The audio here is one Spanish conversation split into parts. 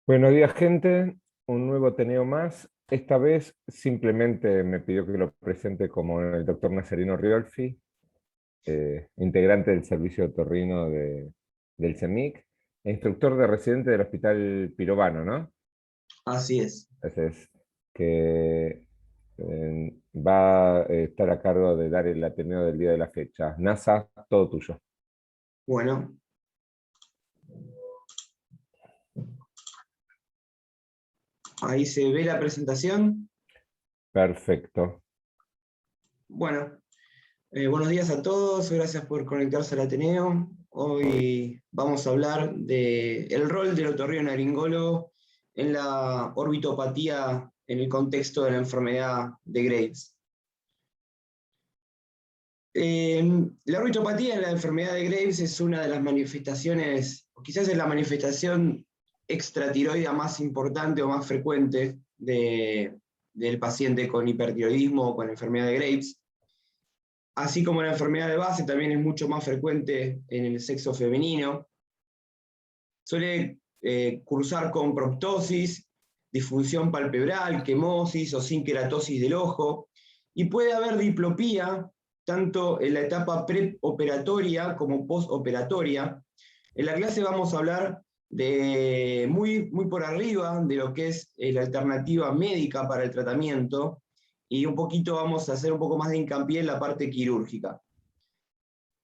Buenos días, gente. Un nuevo Teneo más. Esta vez simplemente me pidió que lo presente como el doctor Nazareno Riolfi, integrante del servicio otorrino del CEMIC, e instructor de residente del Hospital Pirovano, ¿no? Así es. Ese es que va a estar a cargo de dar el Ateneo del día de la fecha. NASA, todo tuyo. Bueno, ahí se ve la presentación. Perfecto. Bueno, buenos días a todos, gracias por conectarse al Ateneo. Hoy vamos a hablar del rol del otorrinolaringólogo en la orbitopatía en el contexto de la enfermedad de Graves. La orbitopatía en la enfermedad de Graves es una de las manifestaciones, o quizás es la manifestación extratiroidea más importante o más frecuente del paciente con hipertiroidismo o con enfermedad de Graves. Así como la enfermedad de base también es mucho más frecuente en el sexo femenino. Suele cursar con proptosis, disfunción palpebral, quemosis o sin queratosis del ojo, y puede haber diplopía tanto en la etapa preoperatoria como postoperatoria. En la clase vamos a hablar de muy por arriba de lo que es la alternativa médica para el tratamiento, y un poquito vamos a hacer un poco más de hincapié en la parte quirúrgica.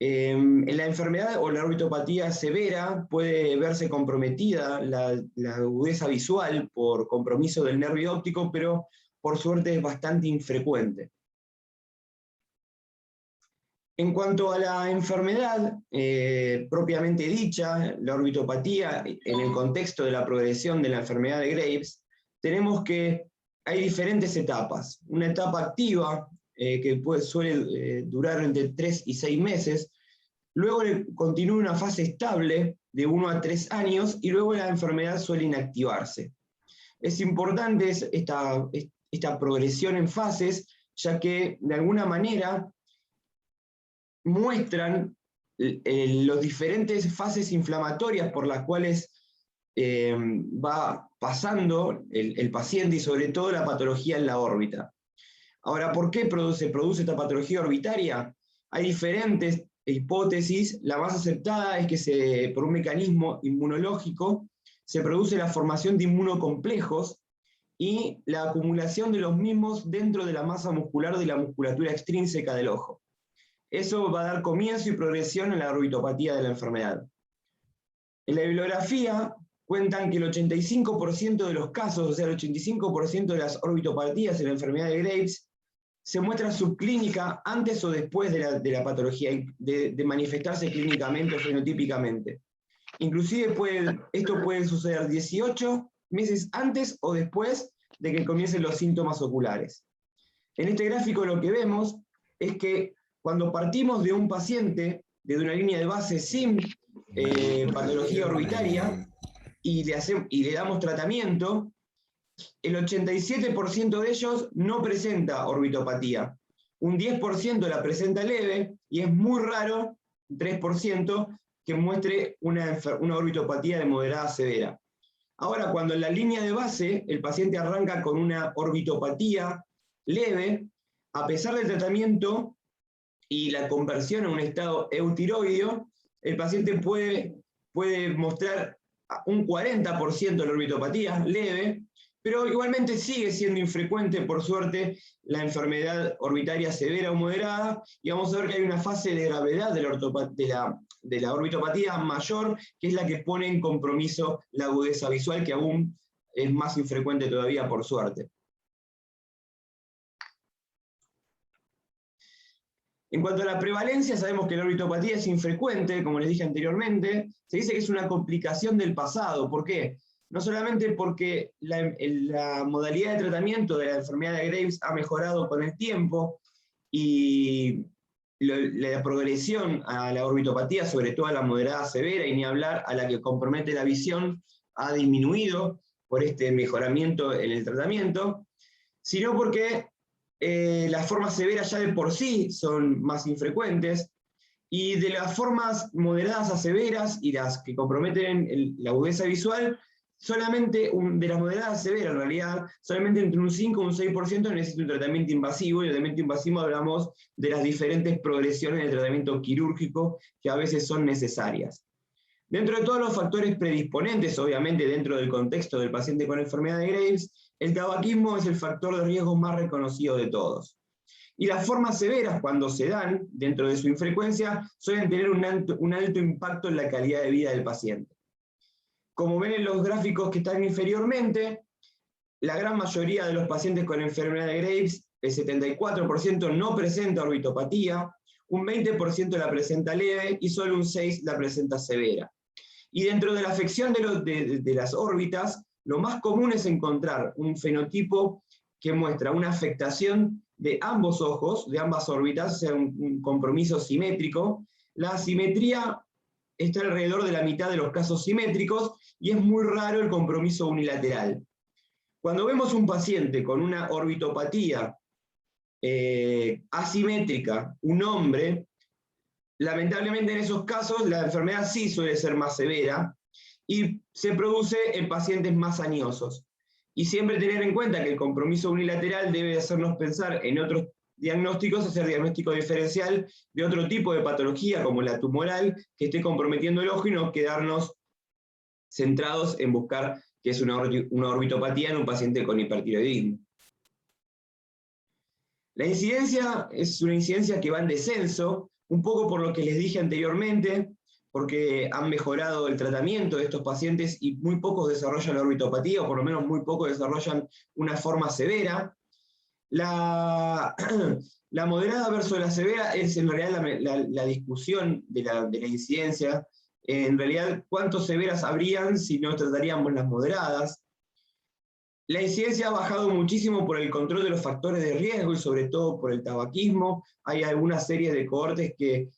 En la enfermedad o la orbitopatía severa puede verse comprometida la agudeza visual por compromiso del nervio óptico, pero por suerte es bastante infrecuente. En cuanto a la enfermedad propiamente dicha, la orbitopatía, en el contexto de la progresión de la enfermedad de Graves, tenemos que hay diferentes etapas. Una etapa activa, que suele durar entre 3 y 6 meses, luego continúa una fase estable de 1 a 3 años y luego la enfermedad suele inactivarse. Es importante esta progresión en fases, ya que de alguna manera muestran las diferentes fases inflamatorias por las cuales va pasando el paciente y sobre todo la patología en la órbita. Ahora, ¿por qué se produce esta patología orbitaria? Hay diferentes hipótesis. La más aceptada es que por un mecanismo inmunológico se produce la formación de inmunocomplejos y la acumulación de los mismos dentro de la masa muscular de la musculatura extrínseca del ojo. Eso va a dar comienzo y progresión en la orbitopatía de la enfermedad. En la bibliografía cuentan que el 85% de los casos, o sea, el 85% de las orbitopatías en la enfermedad de Graves, se muestra subclínica antes o después de la patología, de manifestarse clínicamente o fenotípicamente. Inclusive esto puede suceder 18 meses antes o después de que comiencen los síntomas oculares. En este gráfico lo que vemos es que cuando partimos de un paciente, desde una línea de base sin patología orbitaria, y le damos tratamiento, el 87% de ellos no presenta orbitopatía. Un 10% la presenta leve y es muy raro, 3%, que muestre una orbitopatía de moderada a severa. Ahora, cuando en la línea de base el paciente arranca con una orbitopatía leve, a pesar del tratamiento y la conversión a un estado eutiroideo, el paciente puede mostrar un 40% de la orbitopatía leve, pero igualmente sigue siendo infrecuente, por suerte, la enfermedad orbitaria severa o moderada, y vamos a ver que hay una fase de gravedad de la orbitopatía mayor, que es la que pone en compromiso la agudeza visual, que aún es más infrecuente todavía, por suerte. En cuanto a la prevalencia, sabemos que la orbitopatía es infrecuente, como les dije anteriormente. Se dice que es una complicación del pasado. ¿Por qué? No solamente porque la modalidad de tratamiento de la enfermedad de Graves ha mejorado con el tiempo y la progresión a la orbitopatía, sobre todo a la moderada severa, y ni hablar a la que compromete la visión, ha disminuido por este mejoramiento en el tratamiento, sino porque las formas severas ya de por sí son más infrecuentes, y de las formas moderadas a severas y las que comprometen la agudeza visual, solamente de las moderadas severas, en realidad, solamente entre un 5 y un 6% necesita un tratamiento invasivo, y el tratamiento invasivo hablamos de las diferentes progresiones del tratamiento quirúrgico que a veces son necesarias. Dentro de todos los factores predisponentes, obviamente dentro del contexto del paciente con enfermedad de Graves, el tabaquismo es el factor de riesgo más reconocido de todos. Y las formas severas, cuando se dan, dentro de su infrecuencia, suelen tener un alto impacto en la calidad de vida del paciente. Como ven en los gráficos que están inferiormente, la gran mayoría de los pacientes con enfermedad de Graves, el 74% no presenta orbitopatía, un 20% la presenta leve y solo un 6% la presenta severa. Y dentro de la afección de las órbitas, lo más común es encontrar un fenotipo que muestra una afectación de ambos ojos, de ambas órbitas, o sea, un compromiso simétrico. La asimetría está alrededor de la mitad de los casos simétricos y es muy raro el compromiso unilateral. Cuando vemos un paciente con una orbitopatía asimétrica, un hombre, lamentablemente en esos casos la enfermedad sí suele ser más severa y se produce en pacientes más añosos. Y siempre tener en cuenta que el compromiso unilateral debe hacernos pensar en otros diagnósticos, hacer diagnóstico diferencial de otro tipo de patología como la tumoral que esté comprometiendo el ojo y no quedarnos centrados en buscar que es una orbitopatía en un paciente con hipertiroidismo. La incidencia es una incidencia que va en descenso, un poco por lo que les dije anteriormente, porque han mejorado el tratamiento de estos pacientes y muy pocos desarrollan la orbitopatía, o por lo menos muy pocos desarrollan una forma severa. La moderada versus la severa es en realidad la discusión de la incidencia. En realidad, ¿cuántas severas habrían si no trataríamos las moderadas? La incidencia ha bajado muchísimo por el control de los factores de riesgo y sobre todo por el tabaquismo. Hay algunas series de cohortes que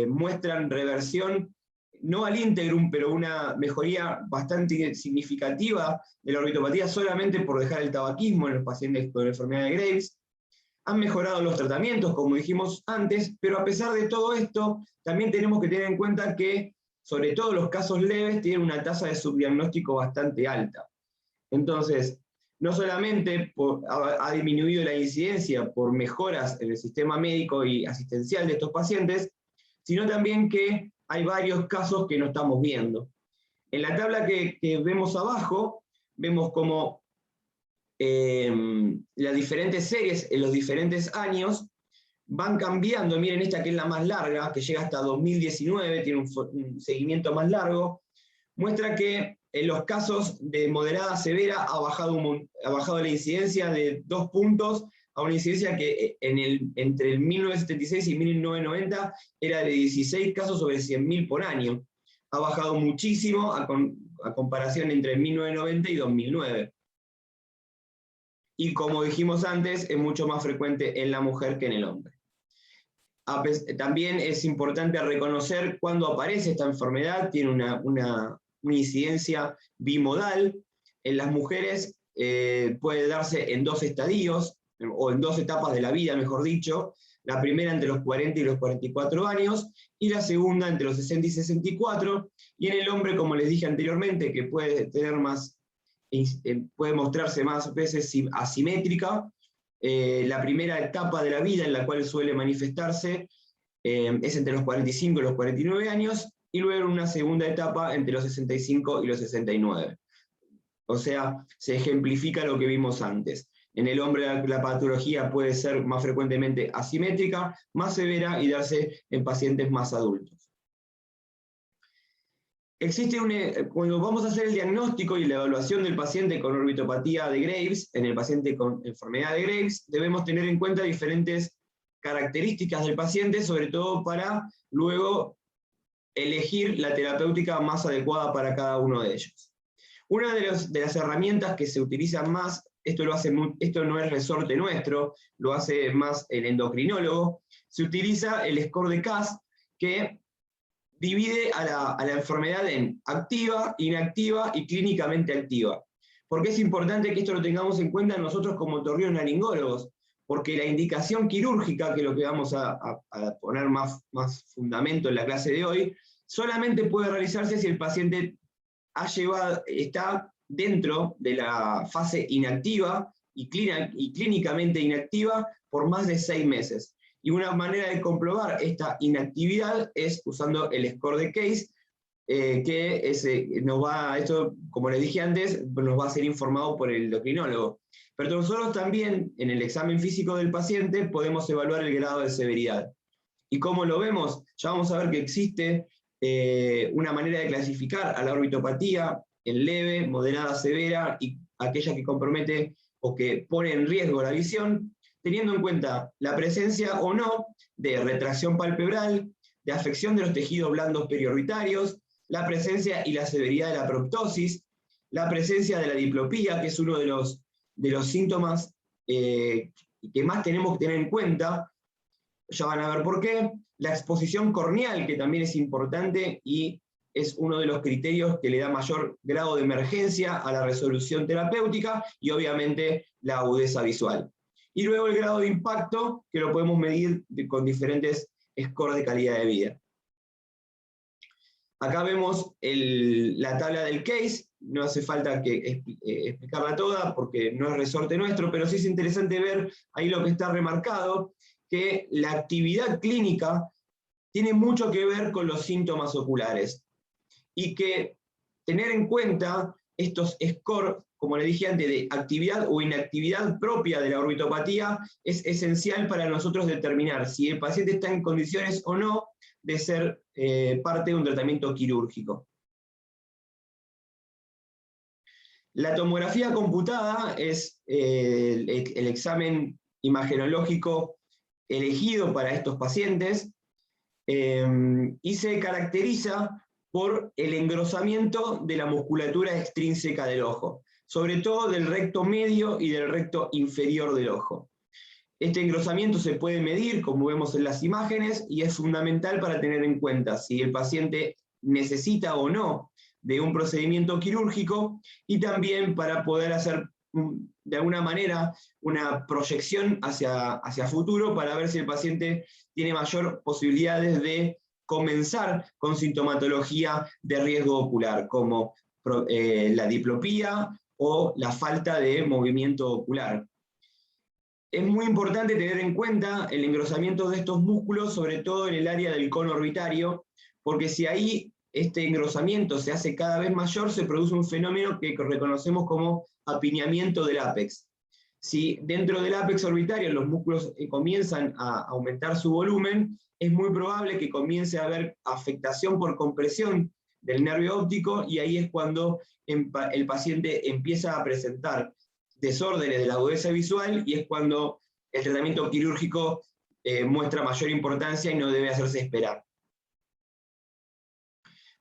muestran reversión, no al íntegrum, pero una mejoría bastante significativa de la orbitopatía solamente por dejar el tabaquismo en los pacientes con enfermedad de Graves. Han mejorado los tratamientos, como dijimos antes, pero a pesar de todo esto, también tenemos que tener en cuenta que, sobre todo los casos leves, tienen una tasa de subdiagnóstico bastante alta. Entonces, no solamente ha disminuido la incidencia por mejoras en el sistema médico y asistencial de estos pacientes, sino también que hay varios casos que no estamos viendo. En la tabla que vemos abajo, vemos como las diferentes series en los diferentes años van cambiando. Miren esta que es la más larga, que llega hasta 2019, tiene un seguimiento más largo, muestra que en los casos de moderada a severa ha bajado la incidencia de 2 puntos a una incidencia que entre el 1976 y 1990 era de 16 casos sobre 100.000 por año. Ha bajado muchísimo a comparación entre 1990 y 2009. Y como dijimos antes, es mucho más frecuente en la mujer que en el hombre. También es importante reconocer cuándo aparece esta enfermedad, tiene una incidencia bimodal. En las mujeres puede darse en 2 estadios, o en 2 etapas de la vida, mejor dicho. La primera entre los 40 y los 44 años, y la segunda entre los 60 y 64. Y en el hombre, como les dije anteriormente, que puede mostrarse más veces asimétrica. La primera etapa de la vida en la cual suele manifestarse es entre los 45 y los 49 años, y luego una segunda etapa entre los 65 y los 69. O sea, se ejemplifica lo que vimos antes. En el hombre la patología puede ser más frecuentemente asimétrica, más severa y darse en pacientes más adultos. Cuando vamos a hacer el diagnóstico y la evaluación del paciente con orbitopatía de Graves, en el paciente con enfermedad de Graves, debemos tener en cuenta diferentes características del paciente, sobre todo para luego elegir la terapéutica más adecuada para cada uno de ellos. Una de las herramientas que se utilizan más, esto no es resorte nuestro, lo hace más el endocrinólogo, se utiliza el score de CAS, que divide a la enfermedad en activa, inactiva y clínicamente activa. ¿Por qué es importante que esto lo tengamos en cuenta nosotros como otorrinolaringólogos? Porque la indicación quirúrgica, que es lo que vamos a poner más fundamento en la clase de hoy, solamente puede realizarse si el paciente está dentro de la fase inactiva y clínicamente inactiva por más de 6 meses. Y una manera de comprobar esta inactividad es usando el score de case, esto, como les dije antes, nos va a ser informado por el endocrinólogo. Pero nosotros también, en el examen físico del paciente, podemos evaluar el grado de severidad. ¿Y cómo lo vemos? Ya vamos a ver que existe una manera de clasificar a la orbitopatía en leve, moderada, severa y aquella que compromete o que pone en riesgo la visión, teniendo en cuenta la presencia o no de retracción palpebral, de afección de los tejidos blandos periorbitarios, la presencia y la severidad de la proptosis, la presencia de la diplopía, que es uno de los síntomas que más tenemos que tener en cuenta. Ya van a ver por qué. La exposición corneal, que también es importante y es uno de los criterios que le da mayor grado de emergencia a la resolución terapéutica, y obviamente la agudeza visual. Y luego el grado de impacto, que lo podemos medir con diferentes scores de calidad de vida. Acá vemos la tabla del case, no hace falta que explicarla toda porque no es resorte nuestro, pero sí es interesante ver ahí lo que está remarcado, que la actividad clínica tiene mucho que ver con los síntomas oculares, y que tener en cuenta estos scores, como le dije antes, de actividad o inactividad propia de la orbitopatía, es esencial para nosotros determinar si el paciente está en condiciones o no de ser parte de un tratamiento quirúrgico. La tomografía computada es el examen imagenológico elegido para estos pacientes, y se caracteriza por el engrosamiento de la musculatura extrínseca del ojo, sobre todo del recto medio y del recto inferior del ojo. Este engrosamiento se puede medir, como vemos en las imágenes, y es fundamental para tener en cuenta si el paciente necesita o no de un procedimiento quirúrgico, y también para poder hacer de alguna manera una proyección hacia futuro para ver si el paciente tiene mayor posibilidades de comenzar con sintomatología de riesgo ocular, como la diplopía o la falta de movimiento ocular. Es muy importante tener en cuenta el engrosamiento de estos músculos, sobre todo en el área del cono orbitario, porque si ahí este engrosamiento se hace cada vez mayor, se produce un fenómeno que reconocemos como apiñamiento del ápex. Si dentro del ápex orbitario los músculos comienzan a aumentar su volumen, es muy probable que comience a haber afectación por compresión del nervio óptico, y ahí es cuando el paciente empieza a presentar desórdenes de la agudeza visual, y es cuando el tratamiento quirúrgico muestra mayor importancia y no debe hacerse esperar.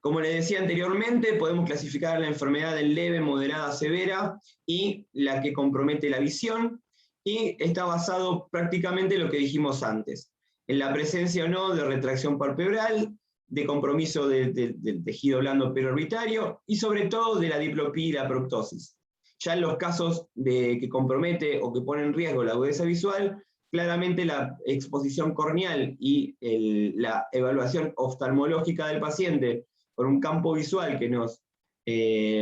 Como les decía anteriormente, podemos clasificar la enfermedad en leve, moderada, severa y la que compromete la visión, y está basado prácticamente en lo que dijimos antes, en la presencia o no de retracción palpebral, de compromiso del tejido blando periorbitario y sobre todo de la diplopía y la proptosis. Ya en los casos que compromete o que pone en riesgo la agudeza visual, claramente la exposición corneal y la evaluación oftalmológica del paciente por un campo visual que nos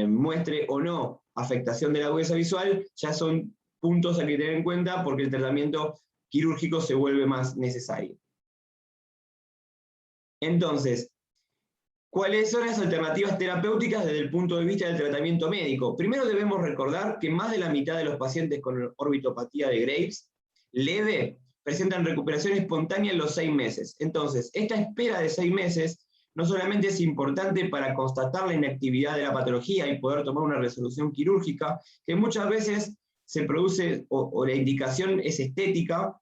muestre o no afectación de la agudeza visual, ya son puntos a que tener en cuenta porque el tratamiento quirúrgico se vuelve más necesario. Entonces, ¿cuáles son las alternativas terapéuticas desde el punto de vista del tratamiento médico? Primero debemos recordar que más de la mitad de los pacientes con orbitopatía de Graves leve presentan recuperación espontánea en los 6 meses. Entonces, esta espera de 6 meses no solamente es importante para constatar la inactividad de la patología y poder tomar una resolución quirúrgica, que muchas veces se produce o la indicación es estética,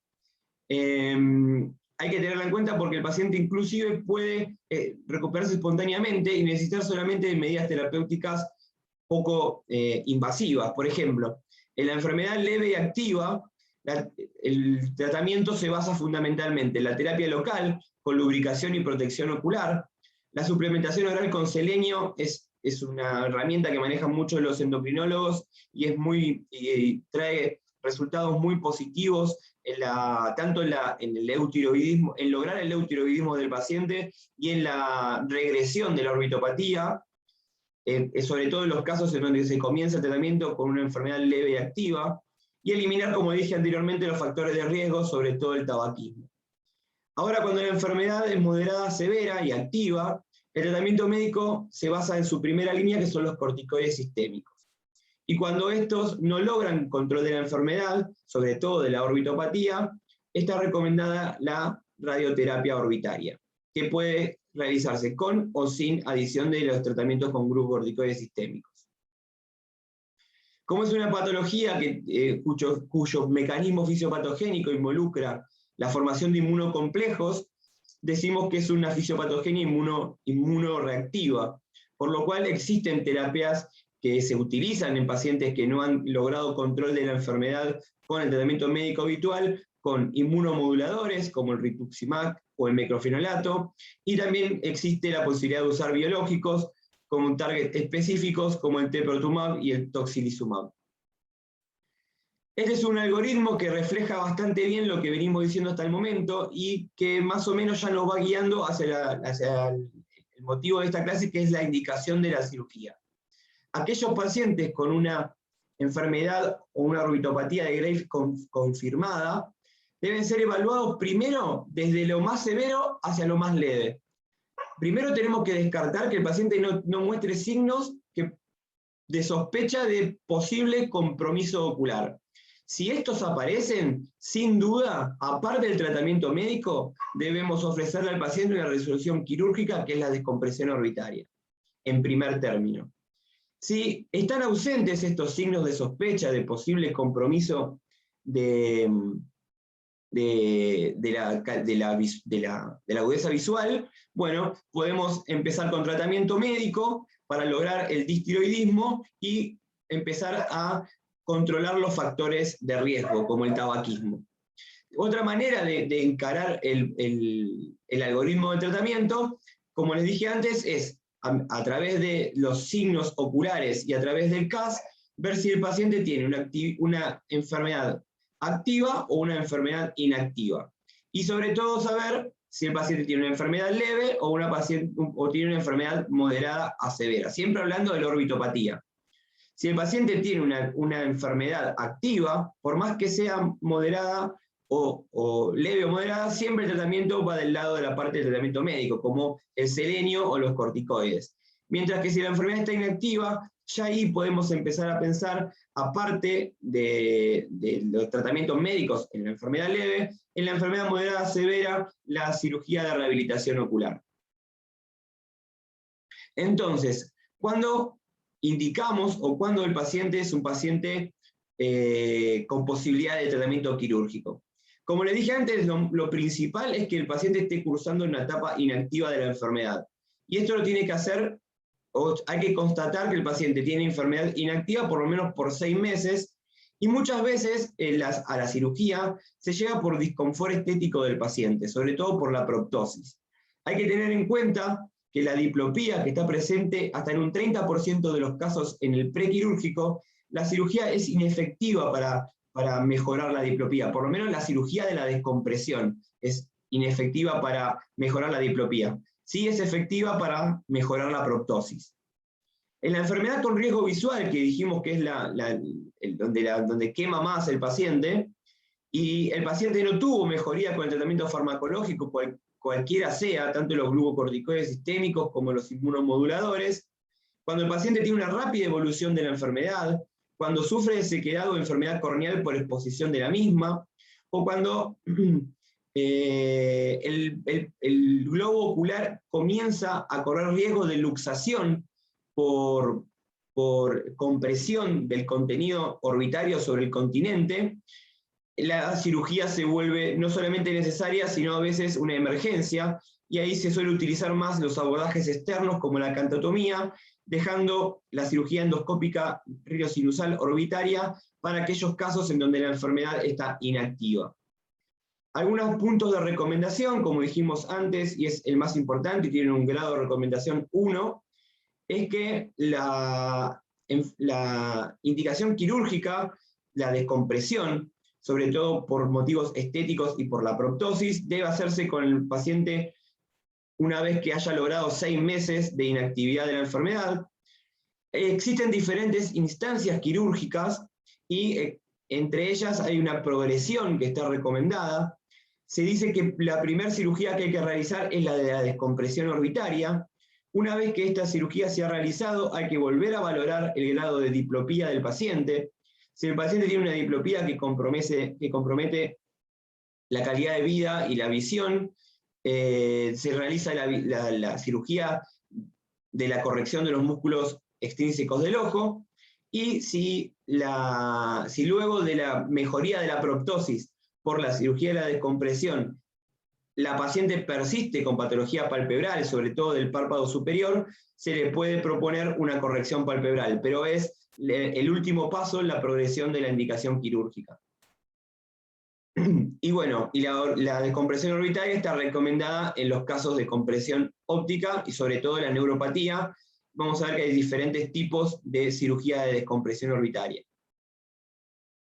hay que tenerla en cuenta porque el paciente inclusive puede recuperarse espontáneamente y necesitar solamente de medidas terapéuticas poco invasivas. Por ejemplo, en la enfermedad leve y activa, el tratamiento se basa fundamentalmente en la terapia local, con lubricación y protección ocular. La suplementación oral con selenio es una herramienta que manejan mucho los endocrinólogos y trae resultados muy positivos tanto en el eutiroidismo, en lograr el eutiroidismo del paciente y en la regresión de la orbitopatía. sobre todo en los casos en donde se comienza el tratamiento con una enfermedad leve y activa, y eliminar, como dije anteriormente, los factores de riesgo, sobre todo el tabaquismo. Ahora, cuando la enfermedad es moderada, severa y activa, el tratamiento médico se basa en su primera línea, que son los corticoides sistémicos. Y cuando estos no logran control de la enfermedad, sobre todo de la orbitopatía, está recomendada la radioterapia orbitaria, que puede realizarse con o sin adición de los tratamientos con glucocorticoides sistémicos. Como es una patología cuyo mecanismo fisiopatogénico involucra la formación de inmunocomplejos, decimos que es una fisiopatogenia inmunoreactiva, por lo cual existen terapias que se utilizan en pacientes que no han logrado control de la enfermedad con el tratamiento médico habitual, con inmunomoduladores como el rituximab o el mecrofenolato, y también existe la posibilidad de usar biológicos como target específicos como el teprotumab y el tocilizumab. Este es un algoritmo que refleja bastante bien lo que venimos diciendo hasta el momento y que más o menos ya nos va guiando hacia el motivo de esta clase, que es la indicación de la cirugía. Aquellos pacientes con una enfermedad o una orbitopatía de Graves confirmada deben ser evaluados primero desde lo más severo hacia lo más leve. Primero tenemos que descartar que el paciente no muestre signos de sospecha de posible compromiso ocular. Si estos aparecen, sin duda, aparte del tratamiento médico, debemos ofrecerle al paciente una resolución quirúrgica, que es la descompresión orbitaria, en primer término. Si están ausentes estos signos de sospecha de posible compromiso de la agudeza visual, bueno, podemos empezar con tratamiento médico para lograr el distiroidismo y empezar a controlar los factores de riesgo, como el tabaquismo. Otra manera de encarar el algoritmo de tratamiento, como les dije antes, es a través de los signos oculares y a través del CAS, ver si el paciente tiene una enfermedad activa o una enfermedad inactiva. Y sobre todo saber si el paciente tiene una enfermedad leve o tiene una enfermedad moderada a severa, siempre hablando de la orbitopatía. Si el paciente tiene una enfermedad activa, por más que sea moderada o leve o moderada, siempre el tratamiento va del lado de la parte del tratamiento médico, como el selenio o los corticoides. Mientras que si la enfermedad está inactiva, ya ahí podemos empezar a pensar, aparte de los tratamientos médicos en la enfermedad leve, en la enfermedad moderada severa, la cirugía de rehabilitación ocular. Entonces, ¿cuándo indicamos o cuándo el paciente es un paciente con posibilidad de tratamiento quirúrgico? Como les dije antes, lo principal es que el paciente esté cursando en una etapa inactiva de la enfermedad. Y esto lo tiene que hacer, o hay que constatar que el paciente tiene enfermedad inactiva por lo menos por 6 meses, y muchas veces a la cirugía se llega por disconfort estético del paciente, sobre todo por la proptosis. Hay que tener en cuenta que la diplopía, que está presente hasta en un 30% de los casos en el prequirúrgico, la cirugía es inefectiva para mejorar la diplopía. Por lo menos la cirugía de la descompresión es inefectiva para mejorar la diplopía. Sí es efectiva para mejorar la proptosis. En la enfermedad con riesgo visual, que dijimos que es donde quema más el paciente, y el paciente no tuvo mejoría con el tratamiento farmacológico, cualquiera sea, tanto los glucocorticoides sistémicos como los inmunomoduladores, cuando el paciente tiene una rápida evolución de la enfermedad, cuando sufre de sequedad o enfermedad corneal por exposición de la misma, o cuando el globo ocular comienza a correr riesgo de luxación por compresión del contenido orbitario sobre el continente, la cirugía se vuelve no solamente necesaria, sino a veces una emergencia, y ahí se suele utilizar más los abordajes externos como la cantotomía, dejando la cirugía endoscópica río-sinusal orbitaria para aquellos casos en donde la enfermedad está inactiva. Algunos puntos de recomendación, como dijimos antes, y es el más importante, y tiene un grado de recomendación 1, es que la indicación quirúrgica, la descompresión, sobre todo por motivos estéticos y por la proptosis, debe hacerse con el paciente una vez que haya logrado 6 meses de inactividad de la enfermedad. Existen diferentes instancias quirúrgicas y entre ellas hay una progresión que está recomendada. Se dice que la primera cirugía que hay que realizar es la de la descompresión orbitaria. Una vez que esta cirugía se ha realizado, hay que volver a valorar el grado de diplopía del paciente. Si el paciente tiene una diplopía que compromete la calidad de vida y la visión, se realiza la cirugía de la corrección de los músculos extrínsecos del ojo, y si luego de la mejoría de la proptosis por la cirugía de la descompresión, la paciente persiste con patología palpebral, sobre todo del párpado superior, se le puede proponer una corrección palpebral, pero es el último paso en la progresión de la indicación quirúrgica. Y bueno, la descompresión orbitaria está recomendada en los casos de compresión óptica y sobre todo la neuropatía. Vamos a ver que hay diferentes tipos de cirugía de descompresión orbitaria.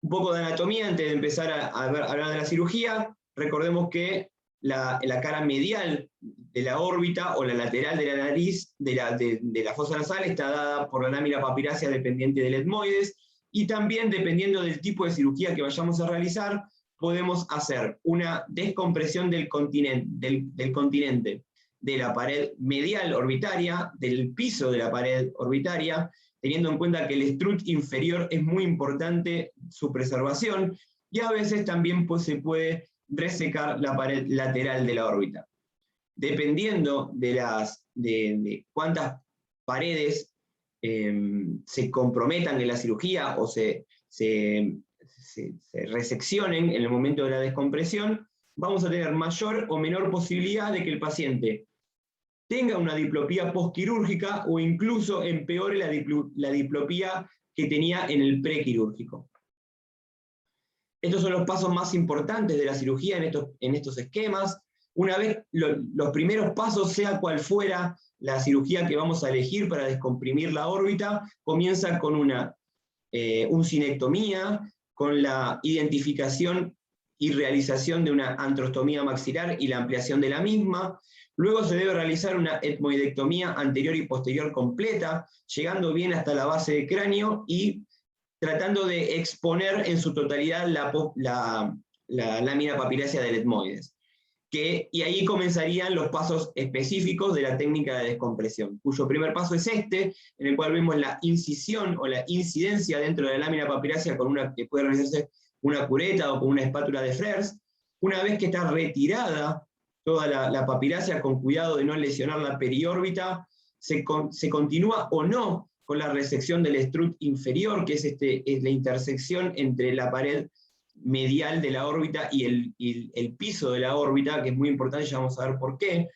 Un poco de anatomía antes de empezar a hablar de la cirugía. Recordemos que la cara medial de la órbita o la lateral de la nariz de la fosa nasal está dada por la lámina papirácea dependiente del etmoides, y también dependiendo del tipo de cirugía que vayamos a realizar, podemos hacer una descompresión del continente de la pared medial orbitaria, del piso de la pared orbitaria, teniendo en cuenta que el strut inferior es muy importante su preservación, y a veces también se puede resecar la pared lateral de la órbita. Dependiendo de cuántas paredes se comprometan en la cirugía o se reseccionen en el momento de la descompresión, vamos a tener mayor o menor posibilidad de que el paciente tenga una diplopía postquirúrgica o incluso empeore la diplopía que tenía en el prequirúrgico. Estos son los pasos más importantes de la cirugía en estos esquemas. Una vez los primeros pasos, sea cual fuera la cirugía que vamos a elegir para descomprimir la órbita, comienza con una uncinectomía, con la identificación y realización de una antrostomía maxilar y la ampliación de la misma. Luego se debe realizar una etmoidectomía anterior y posterior completa, llegando bien hasta la base del cráneo y tratando de exponer en su totalidad la lámina papirácea del etmoides. Y ahí comenzarían los pasos específicos de la técnica de descompresión, cuyo primer paso es este, en el cual vemos la incisión o la incidencia dentro de la lámina papirácea que puede realizarse una cureta o con una espátula de Frers. Una vez que está retirada toda la papirácea, con cuidado de no lesionar la periórbita, se continúa o no con la resección del strut inferior, que es la intersección entre la pared medial de la órbita y el piso de la órbita, que es muy importante, ya vamos a ver por qué.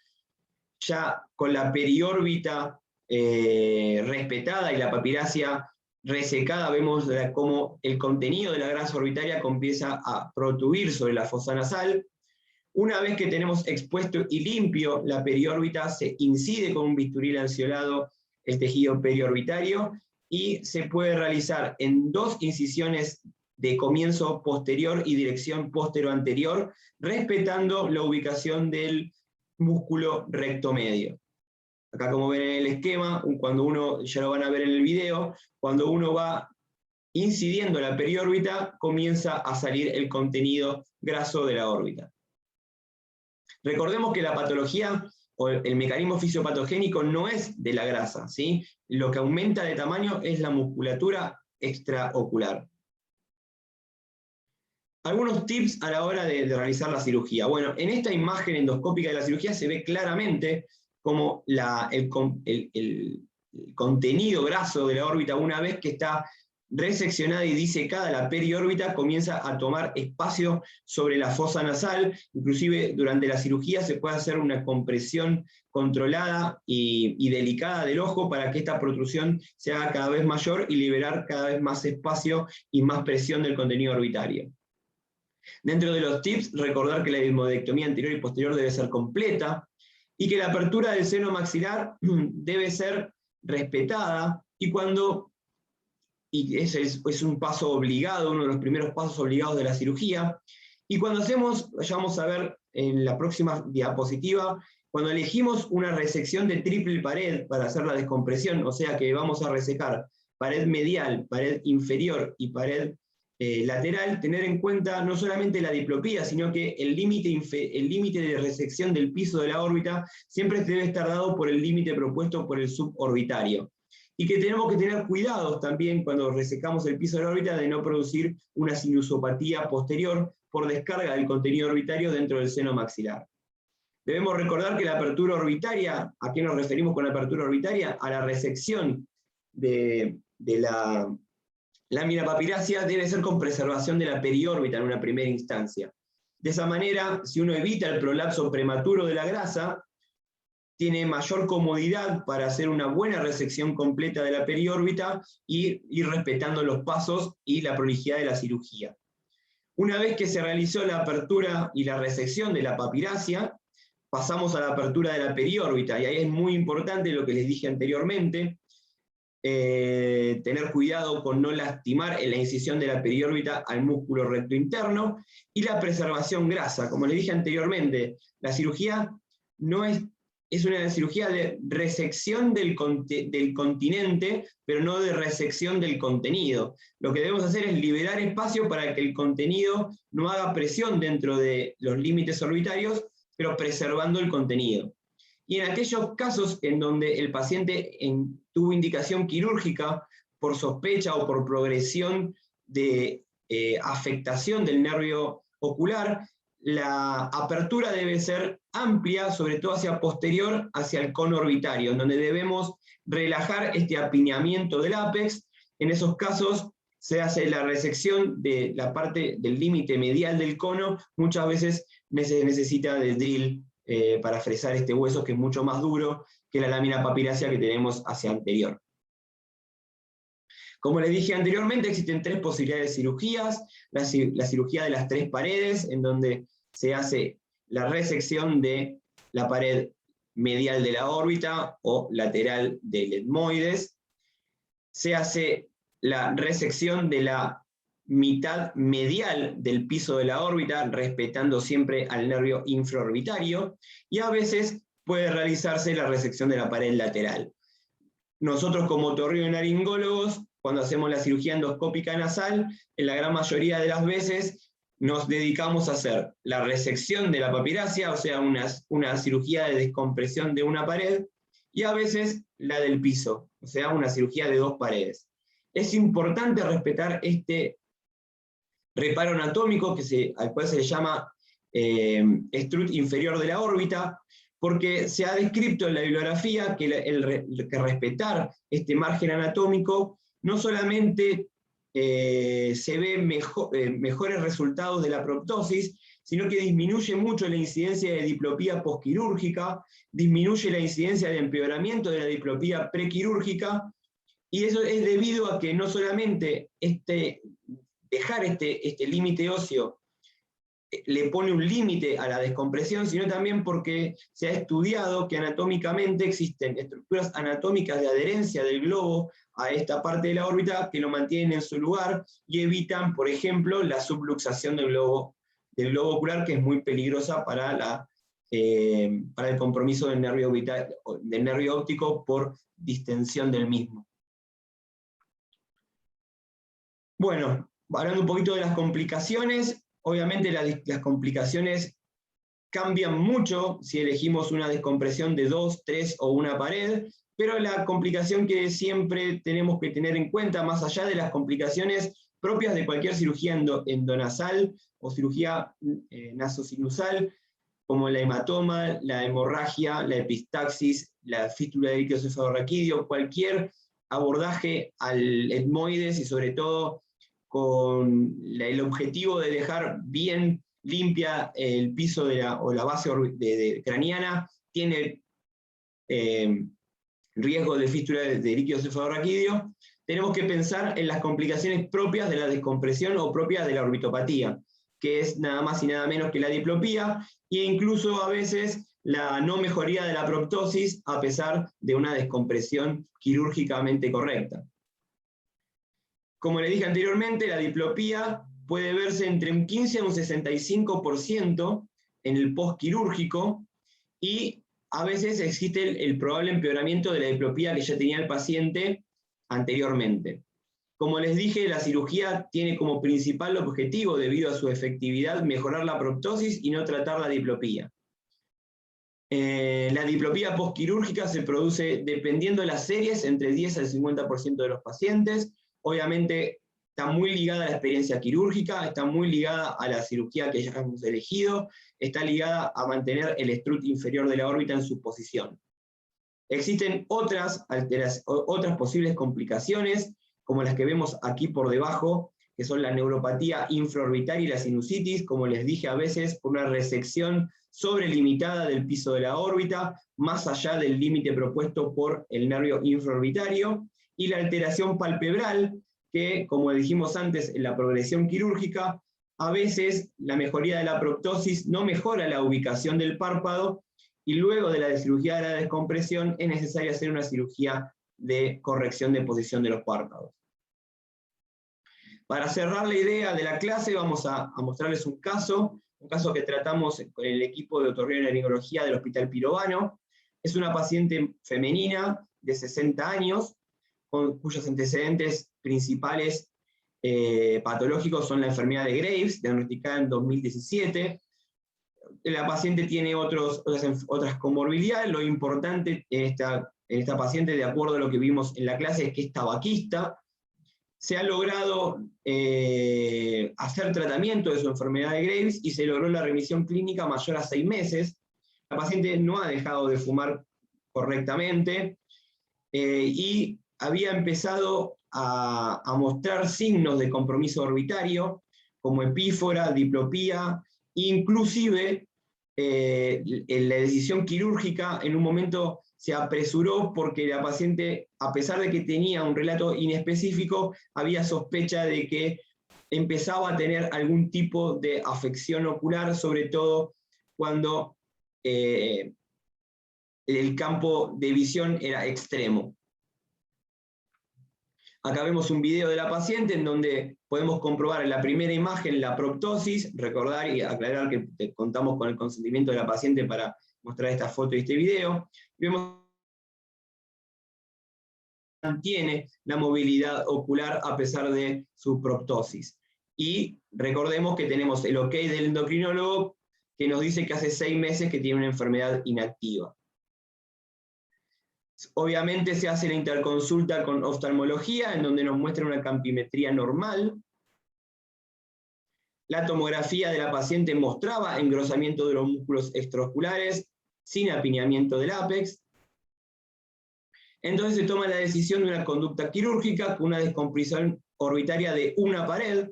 Ya con la periórbita respetada y la papirácea resecada, vemos cómo el contenido de la grasa orbitaria comienza a protruir sobre la fosa nasal. Una vez que tenemos expuesto y limpio la periórbita, se incide con un bisturí lanceolado el tejido periorbitario y se puede realizar en 2 incisiones de comienzo posterior y dirección postero-anterior, respetando la ubicación del músculo recto medio. Acá, como ven en el esquema, cuando uno, ya lo van a ver en el video, cuando uno va incidiendo la periórbita, comienza a salir el contenido graso de la órbita. Recordemos que la patología o el mecanismo fisiopatogénico no es de la grasa, ¿sí? Lo que aumenta de tamaño es la musculatura extraocular. Algunos tips a la hora de realizar la cirugía. Bueno, en esta imagen endoscópica de la cirugía se ve claramente cómo el contenido graso de la órbita, una vez que está reseccionada y disecada la periórbita, comienza a tomar espacio sobre la fosa nasal. Inclusive durante la cirugía se puede hacer una compresión controlada y delicada del ojo para que esta protrusión se haga cada vez mayor y liberar cada vez más espacio y más presión del contenido orbitario. Dentro de los tips, recordar que la etmoidectomía anterior y posterior debe ser completa y que la apertura del seno maxilar debe ser respetada, y ese es un paso obligado, uno de los primeros pasos obligados de la cirugía. Y cuando hacemos, ya vamos a ver en la próxima diapositiva, Cuando elegimos una resección de triple pared para hacer la descompresión, o sea que vamos a resecar pared medial, pared inferior y pared lateral, tener en cuenta no solamente la diplopía, sino que el límite de resección del piso de la órbita siempre debe estar dado por el límite propuesto por el suborbitario. Y que tenemos que tener cuidados también cuando resecamos el piso de la órbita de no producir una sinusopatía posterior por descarga del contenido orbitario dentro del seno maxilar. Debemos recordar que la apertura orbitaria, ¿a qué nos referimos con la apertura orbitaria? A la resección de la lámina papirácea debe ser con preservación de la periórbita en una primera instancia. De esa manera, si uno evita el prolapso prematuro de la grasa, tiene mayor comodidad para hacer una buena resección completa de la periórbita y ir respetando los pasos y la prolijidad de la cirugía. Una vez que se realizó la apertura y la resección de la papirácea, pasamos a la apertura de la periórbita, y ahí es muy importante lo que les dije anteriormente, tener cuidado con no lastimar en la incisión de la periórbita al músculo recto interno, y la preservación grasa. Como les dije anteriormente, la cirugía no es una cirugía de resección del continente, pero no de resección del contenido. Lo que debemos hacer es liberar espacio para que el contenido no haga presión dentro de los límites orbitarios, pero preservando el contenido. Y en aquellos casos en donde el paciente tuvo indicación quirúrgica por sospecha o por progresión de afectación del nervio ocular, la apertura debe ser amplia, sobre todo hacia posterior, hacia el cono orbitario, en donde debemos relajar este apiñamiento del ápex. En esos casos se hace la resección de la parte del límite medial del cono. Muchas veces se necesita de drill para fresar este hueso, que es mucho más duro que la lámina papirácea que tenemos hacia anterior. Como les dije anteriormente, existen tres posibilidades de cirugías: la cirugía de las tres paredes, en donde se hace la resección de la pared medial de la órbita o lateral del etmoides. Se hace la resección de la mitad medial del piso de la órbita, respetando siempre al nervio infraorbitario, y a veces puede realizarse la resección de la pared lateral. Nosotros como otorrinolaringólogos, cuando hacemos la cirugía endoscópica nasal, en la gran mayoría de las veces nos dedicamos a hacer la resección de la papirácea, o sea, una cirugía de descompresión de una pared, y a veces la del piso, o sea, una cirugía de dos paredes. Es importante respetar este reparo anatómico al cual se le llama strut inferior de la órbita, porque se ha descrito en la bibliografía que respetar este margen anatómico no solamente se ve mejores resultados de la proptosis, sino que disminuye mucho la incidencia de diplopía postquirúrgica, disminuye la incidencia de empeoramiento de la diplopía prequirúrgica, y eso es debido a que no solamente dejar este límite óseo le pone un límite a la descompresión, sino también porque se ha estudiado que anatómicamente existen estructuras anatómicas de adherencia del globo a esta parte de la órbita que lo mantienen en su lugar y evitan, por ejemplo, la subluxación del globo ocular, que es muy peligrosa para el compromiso del nervio óptico por distensión del mismo. Bueno, hablando un poquito de las complicaciones, obviamente las complicaciones cambian mucho si elegimos una descompresión de 2, 3 o una pared, pero la complicación que siempre tenemos que tener en cuenta, más allá de las complicaciones propias de cualquier cirugía endonasal o cirugía nasosinusal, como la hematoma, la hemorragia, la epistaxis, la fístula de líquido cefalorraquídeo, cualquier abordaje al etmoides y sobre todo con el objetivo de dejar bien limpia el piso o la base craneana, tiene riesgo de fístula de líquido cefalorraquídeo. Tenemos que pensar en las complicaciones propias de la descompresión o propias de la orbitopatía, que es nada más y nada menos que la diplopía, e incluso a veces la no mejoría de la proptosis a pesar de una descompresión quirúrgicamente correcta. Como le dije anteriormente, la diplopía puede verse entre un 15 a un 65% en el postquirúrgico, y a veces existe el probable empeoramiento de la diplopía que ya tenía el paciente anteriormente. Como les dije, la cirugía tiene como principal objetivo, debido a su efectividad, mejorar la proptosis y no tratar la diplopía. La diplopía postquirúrgica se produce dependiendo de las series, entre 10 al 50% de los pacientes. Obviamente está muy ligada a la experiencia quirúrgica, está muy ligada a la cirugía que ya hemos elegido, está ligada a mantener el strut inferior de la órbita en su posición. Existen otras posibles complicaciones, como las que vemos aquí por debajo, que son la neuropatía infraorbital y la sinusitis, como les dije, a veces por una resección sobrelimitada del piso de la órbita, más allá del límite propuesto por el nervio infraorbitario, y la alteración palpebral, que, como dijimos antes, en la progresión quirúrgica, a veces la mejoría de la proptosis no mejora la ubicación del párpado, y luego de la cirugía de la descompresión es necesario hacer una cirugía de corrección de posición de los párpados. Para cerrar la idea de la clase, vamos a mostrarles un caso que tratamos con el equipo de otorrinolaringología del Hospital Pirovano. Es una paciente femenina de 60 años, cuyos antecedentes principales patológicos son la enfermedad de Graves, diagnosticada en 2017. La paciente tiene otras comorbilidades. Lo importante en esta paciente, de acuerdo a lo que vimos en la clase, es que es tabaquista. Se ha logrado hacer tratamiento de su enfermedad de Graves y se logró la remisión clínica mayor a 6 meses. La paciente no ha dejado de fumar correctamente y había empezado a mostrar signos de compromiso orbitario, como epífora, diplopía, inclusive la decisión quirúrgica en un momento se apresuró porque la paciente, a pesar de que tenía un relato inespecífico, había sospecha de que empezaba a tener algún tipo de afección ocular, sobre todo cuando el campo de visión era extremo. Acá vemos un video de la paciente en donde podemos comprobar en la primera imagen la proptosis, recordar y aclarar que contamos con el consentimiento de la paciente para mostrar esta foto y este video. Vemos que mantiene la movilidad ocular a pesar de su proptosis. Y recordemos que tenemos el ok del endocrinólogo que nos dice que hace 6 meses que tiene una enfermedad inactiva. Obviamente se hace la interconsulta con oftalmología, en donde nos muestra una campimetría normal. La tomografía de la paciente mostraba engrosamiento de los músculos extraoculares, sin apiñamiento del ápex. Entonces se toma la decisión de una conducta quirúrgica con una descompresión orbitaria de una pared,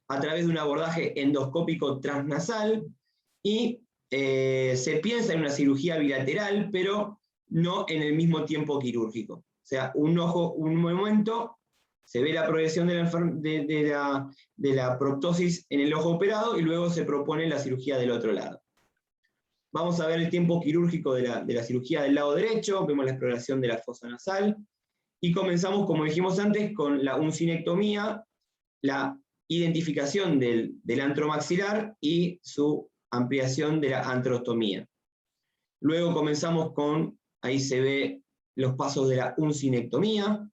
a través de un abordaje endoscópico transnasal, y se piensa en una cirugía bilateral, pero no en el mismo tiempo quirúrgico. O sea, un momento, se ve la progresión de la proptosis en el ojo operado y luego se propone la cirugía del otro lado. Vamos a ver el tiempo quirúrgico de la cirugía del lado derecho, vemos la exploración de la fosa nasal, y comenzamos, como dijimos antes, con la uncinectomía, la identificación del antro maxilar y su ampliación de la antrostomía. Luego comenzamos con, ahí se ve los pasos de la uncinectomía,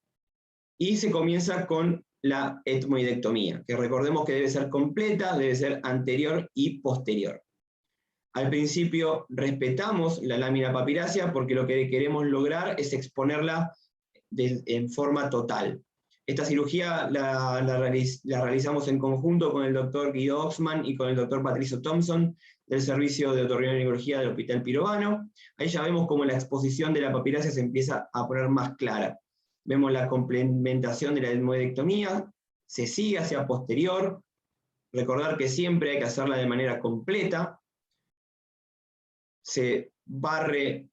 y se comienza con la etmoidectomía, que recordemos que debe ser completa, debe ser anterior y posterior. Al principio respetamos la lámina papirácea porque lo que queremos lograr es exponerla en forma total. Esta cirugía la realizamos en conjunto con el doctor Guido Oxman y con el doctor Patricio Thompson del Servicio de Otorrinolaringología del Hospital Pirovano. Ahí ya vemos cómo la exposición de la papirácea se empieza a poner más clara. Vemos la complementación de la etmoidectomía, se sigue hacia posterior. Recordar que siempre hay que hacerla de manera completa. Se barre.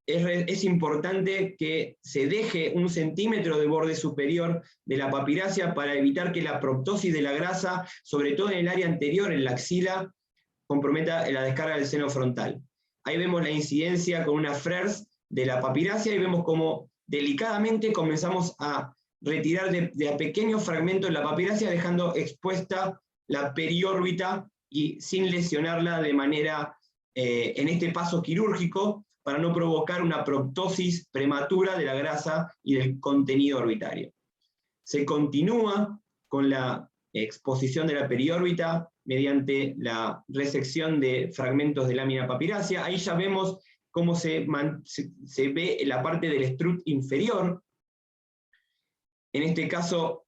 Es importante que se deje 1 centímetro de borde superior de la papirácea para evitar que la proptosis de la grasa, sobre todo en el área anterior, en la axila, comprometa la descarga del seno frontal. Ahí vemos la incidencia con una FRERS de la papirácea y vemos cómo delicadamente comenzamos a retirar de a pequeños fragmentos la papirácea, dejando expuesta la periórbita y sin lesionarla de manera, en este paso quirúrgico, para no provocar una proptosis prematura de la grasa y del contenido orbitario. Se continúa con la exposición de la periórbita mediante la resección de fragmentos de lámina papirácea. Ahí ya vemos cómo se ve la parte del strut inferior. En este caso,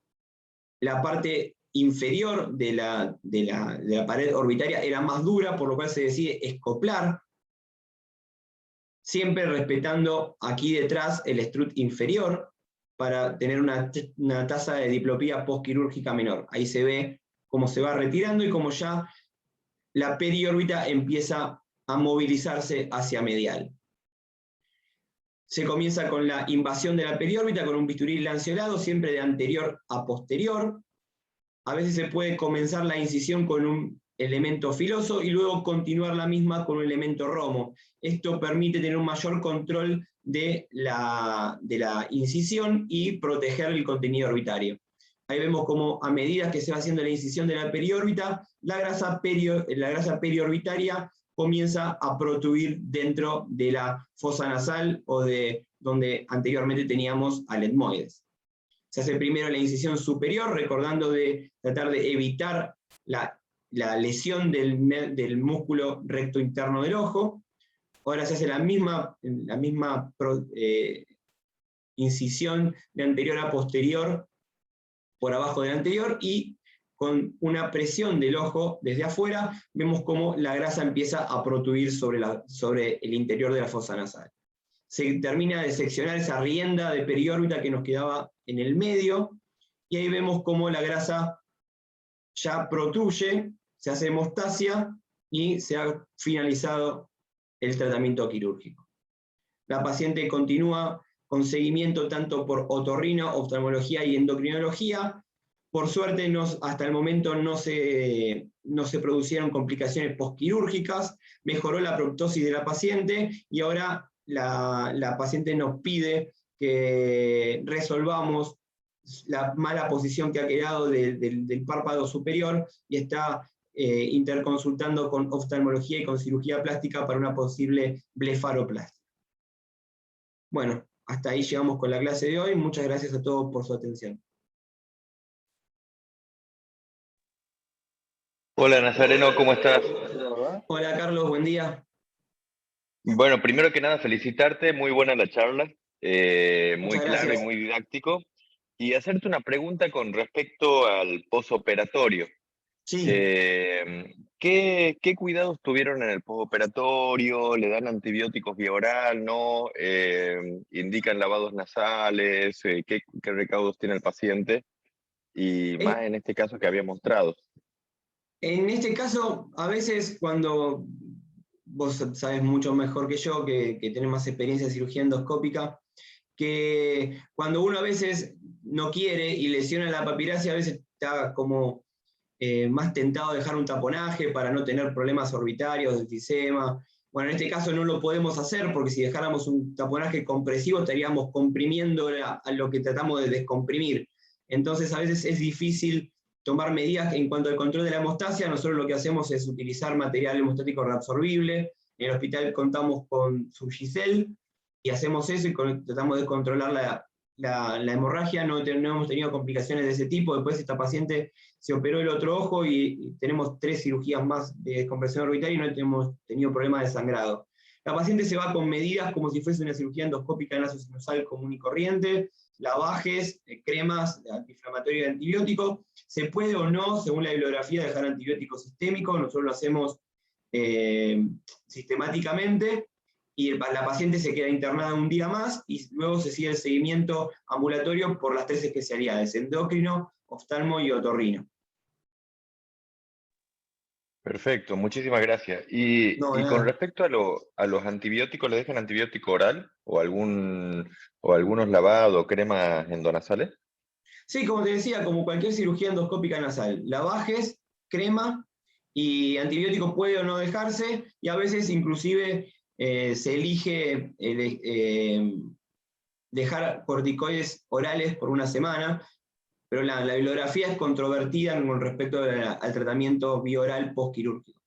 la parte inferior de la pared orbitaria era más dura, por lo cual se decide escoplar, siempre respetando aquí detrás el strut inferior, para tener una tasa de diplopía postquirúrgica menor. Ahí se ve cómo se va retirando y cómo ya la periórbita empieza a movilizarse hacia medial. Se comienza con la invasión de la periórbita con un bisturí lanceolado, siempre de anterior a posterior. A veces se puede comenzar la incisión con un elemento filoso y luego continuar la misma con un elemento romo. Esto permite tener un mayor control de la incisión y proteger el contenido orbitario. Ahí vemos como a medida que se va haciendo la incisión de la periórbita, la grasa periorbitaria comienza a protruir dentro de la fosa nasal o de donde anteriormente teníamos al etmoides. Se hace primero la incisión superior, recordando de tratar de evitar la lesión del músculo recto interno del ojo. Ahora se hace la misma incisión de anterior a posterior por abajo del anterior, y con una presión del ojo desde afuera, vemos cómo la grasa empieza a protruir sobre el interior de la fosa nasal. Se termina de seccionar esa rienda de periórbita que nos quedaba en el medio, y ahí vemos cómo la grasa ya protruye, se hace hemostasia y se ha finalizado el tratamiento quirúrgico. La paciente continúa con seguimiento tanto por otorrino, oftalmología y endocrinología. Por suerte, hasta el momento no se producieron complicaciones postquirúrgicas, mejoró la proptosis de la paciente y ahora la paciente nos pide que resolvamos la mala posición que ha quedado del párpado superior y está interconsultando con oftalmología y con cirugía plástica para una posible blefaroplastia. Bueno, hasta ahí llegamos con la clase de hoy. Muchas gracias a todos por su atención. Hola Nazareno, ¿cómo estás? Hola Carlos, buen día. Bueno, primero que nada felicitarte, muy buena la charla, muy Muchas claro y gracias. muy didáctico. Y hacerte una pregunta con respecto al posoperatorio. Sí. ¿Qué cuidados tuvieron en el posoperatorio? ¿Le dan antibióticos vía oral? ¿No? ¿Indican lavados nasales? ¿Qué recaudos tiene el paciente? Y más en este caso que había mostrado. En este caso, a veces cuando vos sabés mucho mejor que yo, que tenés más experiencia en cirugía endoscópica, que cuando uno a veces no quiere y lesiona la papilacia, a veces está como más tentado a dejar un taponaje para no tener problemas orbitarios de enfisema. Bueno, en este caso no lo podemos hacer porque si dejáramos un taponaje compresivo estaríamos comprimiendo a lo que tratamos de descomprimir. Entonces a veces es difícil tomar medidas en cuanto al control de la hemostasia. Nosotros lo que hacemos es utilizar material hemostático reabsorbible. En el hospital contamos con Subgicel y hacemos eso y tratamos de controlar la hemorragia. No hemos tenido complicaciones de ese tipo. Después esta paciente se operó el otro ojo y tenemos 3 cirugías más de descompresión orbitaria y no hemos tenido problemas de sangrado. La paciente se va con medidas como si fuese una cirugía endoscópica nasosinusal común y corriente, lavajes, cremas antiinflamatorio y antibiótico. Se puede o no, según la bibliografía, dejar antibiótico sistémico. Nosotros lo hacemos sistemáticamente, y la paciente se queda internada un día más y luego se sigue el seguimiento ambulatorio por las 3 especialidades: endocrino, oftalmo y otorrino. Perfecto, muchísimas gracias. Y con respecto a los antibióticos, ¿le dejan antibiótico oral o algunos lavados, cremas endonasales? Sí, como te decía, como cualquier cirugía endoscópica nasal, lavajes, crema y antibiótico puede o no dejarse, y a veces inclusive se elige dejar corticoides orales por una semana, pero la bibliografía es controvertida con respecto al tratamiento bioral postquirúrgico.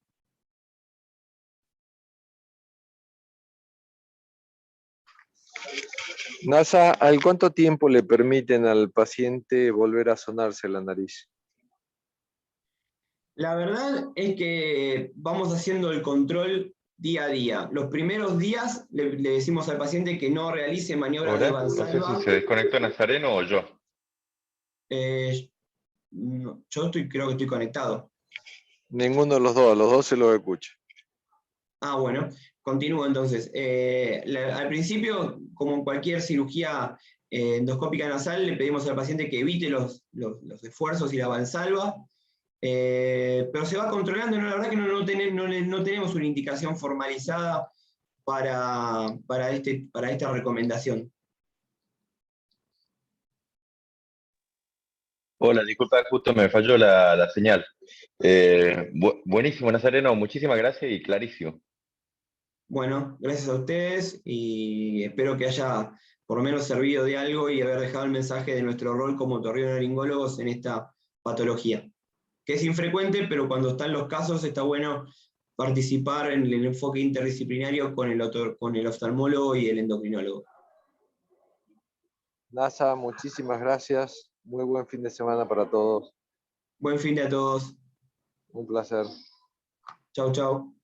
NASA, ¿al cuánto tiempo le permiten al paciente volver a sonarse la nariz? La verdad es que vamos haciendo el control día a día. Los primeros días le decimos al paciente que no realice maniobras de Hola, no sé si Valsalva. se desconectó Nazareno o yo. Yo creo que estoy conectado. Ninguno de los dos se lo escucha. Ah, bueno, continúo entonces. Al principio, como en cualquier cirugía endoscópica nasal, le pedimos al paciente que evite los esfuerzos y la Valsalva, pero se va controlando. No, la verdad que no tenemos una indicación formalizada para esta recomendación. Hola, disculpa, justo me falló la señal. Buenísimo, Nazareno, muchísimas gracias y clarísimo. Bueno, gracias a ustedes y espero que haya por lo menos servido de algo y haber dejado el mensaje de nuestro rol como otorrinolaringólogos en esta patología, que es infrecuente, pero cuando están los casos está bueno participar en el enfoque interdisciplinario con el oftalmólogo y el endocrinólogo. NASA, muchísimas gracias. Muy buen fin de semana para todos. Buen fin de a todos. Un placer. Chau, chau.